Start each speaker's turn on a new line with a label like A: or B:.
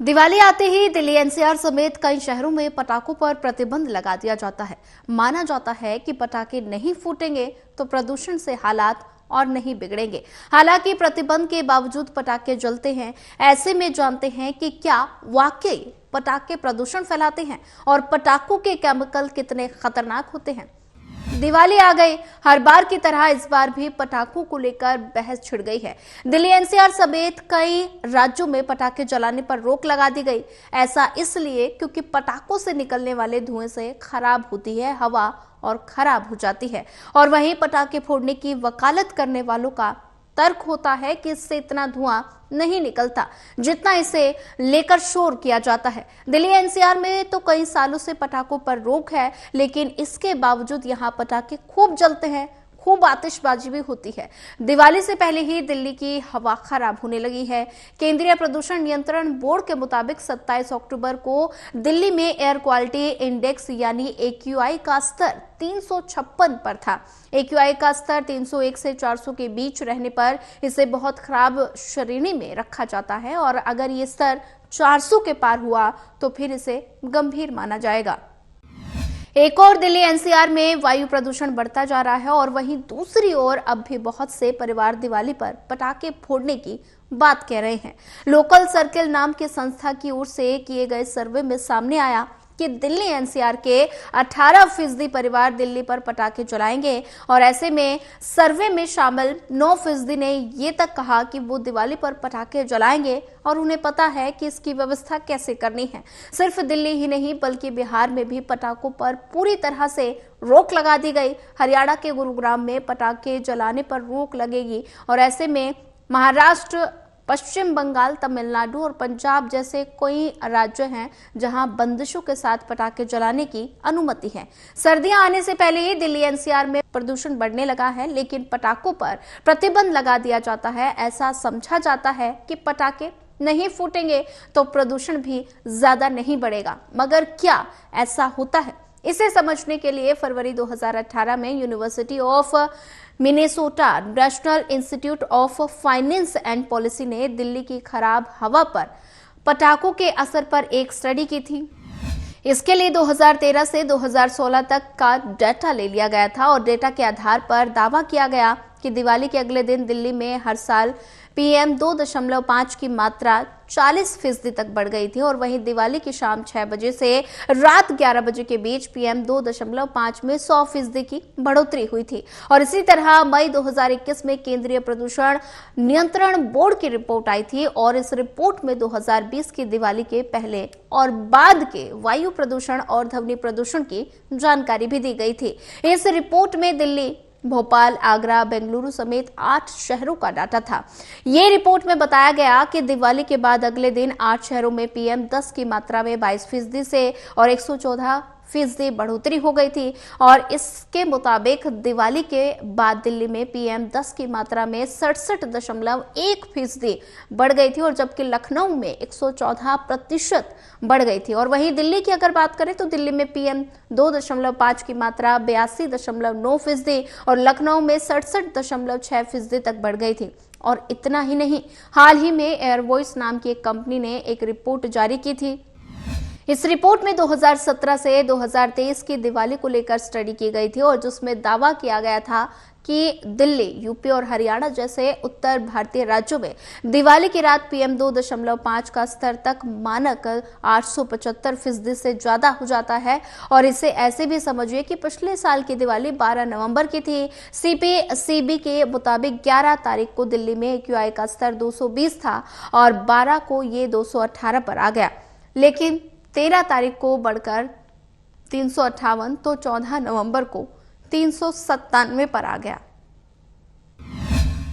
A: दिवाली आते ही दिल्ली एनसीआर समेत कई शहरों में पटाखों पर प्रतिबंध लगा दिया जाता है। माना जाता है कि पटाखे नहीं फूटेंगे तो प्रदूषण से हालात और नहीं बिगड़ेंगे। हालांकि प्रतिबंध के बावजूद पटाखे जलते हैं। ऐसे में जानते हैं कि क्या वाकई पटाखे प्रदूषण फैलाते हैं और पटाखों के केमिकल कितने खतरनाक होते हैं। दिवाली आ गई, हर बार की तरह इस बार भी पटाखों को लेकर बहस छिड़ गई है। दिल्ली एनसीआर समेत कई राज्यों में पटाखे जलाने पर रोक लगा दी गई। ऐसा इसलिए क्योंकि पटाखों से निकलने वाले धुएं से खराब होती है हवा और खराब हो जाती है। और वहीं पटाखे फोड़ने की वकालत करने वालों का तर्क होता है कि इससे इतना धुआं नहीं निकलता जितना इसे लेकर शोर किया जाता है। दिल्ली एनसीआर में तो कई सालों से पटाखों पर रोक है, लेकिन इसके बावजूद यहाँ पटाखे खूब जलते हैं, खूब आतिशबाजी भी होती है। दिवाली से पहले ही दिल्ली की हवा खराब होने लगी है। केंद्रीय प्रदूषण नियंत्रण बोर्ड के मुताबिक 27 अक्टूबर को दिल्ली में एयर क्वालिटी इंडेक्स यानी AQI का स्तर 356 पर था। AQI का स्तर 301 से 400 के बीच रहने पर इसे बहुत खराब श्रेणी में रखा जाता है और अगर ये स्तर 400 के पार हुआ तो फिर इसे गंभीर माना जाएगा। एक और दिल्ली एनसीआर में वायु प्रदूषण बढ़ता जा रहा है और वहीं दूसरी ओर अब भी बहुत से परिवार दिवाली पर पटाखे फोड़ने की बात कह रहे हैं। लोकल सर्किल नाम की संस्था की ओर से किए गए सर्वे में सामने आया कि दिल्ली एनसीआर के 18% परिवार दिल्ली पर पटाखे जलाएंगे और ऐसे में सर्वे में शामिल 9% ने ये तक कहा कि वो दिवाली पर पटाखे जलाएंगे और उन्हें पता है कि इसकी व्यवस्था कैसे करनी है। सिर्फ दिल्ली ही नहीं बल्कि बिहार में भी पटाखों पर पूरी तरह से रोक लगा दी गई। हरियाणा के गुरुग्राम में पटाखे जलाने पर रोक लगेगी और ऐसे में महाराष्ट्र, पश्चिम बंगाल, तमिलनाडु और पंजाब जैसे कई राज्य हैं जहां बंदिशों के साथ पटाखे जलाने की अनुमति है। सर्दियां आने से पहले ही दिल्ली एनसीआर में प्रदूषण बढ़ने लगा है, लेकिन पटाखों पर प्रतिबंध लगा दिया जाता है। ऐसा समझा जाता है कि पटाखे नहीं फूटेंगे तो प्रदूषण भी ज्यादा नहीं बढ़ेगा, मगर क्या ऐसा होता है? इसे समझने के लिए फरवरी 2018 में university of Minnesota, national institute of finance and policy ने दिल्ली की खराब हवा पर पटाखों के असर पर एक स्टडी की थी। इसके लिए 2013 से 2016 तक का डेटा ले लिया गया था और डेटा के आधार पर दावा किया गया कि दिवाली के अगले दिन दिल्ली में हर साल PM 2.5 की मात्रा 40% तक बढ़ गई थी और वहीं दिवाली की शाम 6 बजे से रात 11 बजे के बीच PM 2.5 में 100% की बढ़ोतरी हुई थी। और इसी तरह मई 2021 में केंद्रीय प्रदूषण नियंत्रण बोर्ड की रिपोर्ट आई थी और इस रिपोर्ट में 2020 की दिवाली के पहले और बाद के वायु प्रदूषण और ध्वनि प्रदूषण की जानकारी भी दी गई थी। इस रिपोर्ट में दिल्ली, भोपाल, आगरा, बेंगलुरु समेत 8 शहरों का डाटा था। ये रिपोर्ट में बताया गया कि दिवाली के बाद अगले दिन 8 शहरों में PM 10 की मात्रा में 22% से और 114% बढ़ोतरी हो गई थी और इसके मुताबिक दिवाली के बाद दिल्ली में PM 10 की मात्रा में 67.1% बढ़ गई थी और जबकि लखनऊ में 114% बढ़ गई थी। और वहीं दिल्ली की अगर बात करें तो दिल्ली में PM 2.5 की मात्रा 82.9% और लखनऊ में 67.6% तक बढ़ गई थी। और इतना ही नहीं, हाल ही में एयरवॉइस नाम की एक कंपनी ने एक रिपोर्ट जारी की थी। इस रिपोर्ट में 2017 से 2023 की दिवाली को लेकर स्टडी की गई थी और जिसमें दावा किया गया था कि दिल्ली, यूपी और हरियाणा जैसे उत्तर भारतीय राज्यों में दिवाली की रात PM 2.5 का स्तर तक मानक 875% से ज्यादा हो जाता है। और इसे ऐसे भी समझिए कि पिछले साल की दिवाली 12 नवंबर की थी। CPCB के मुताबिक 11 तारीख को दिल्ली में AQI का स्तर 220 था और 12 को ये 218 पर आ गया, लेकिन 13 तारीख को बढ़कर 358 तो 14 नवंबर को 397 पर आ गया।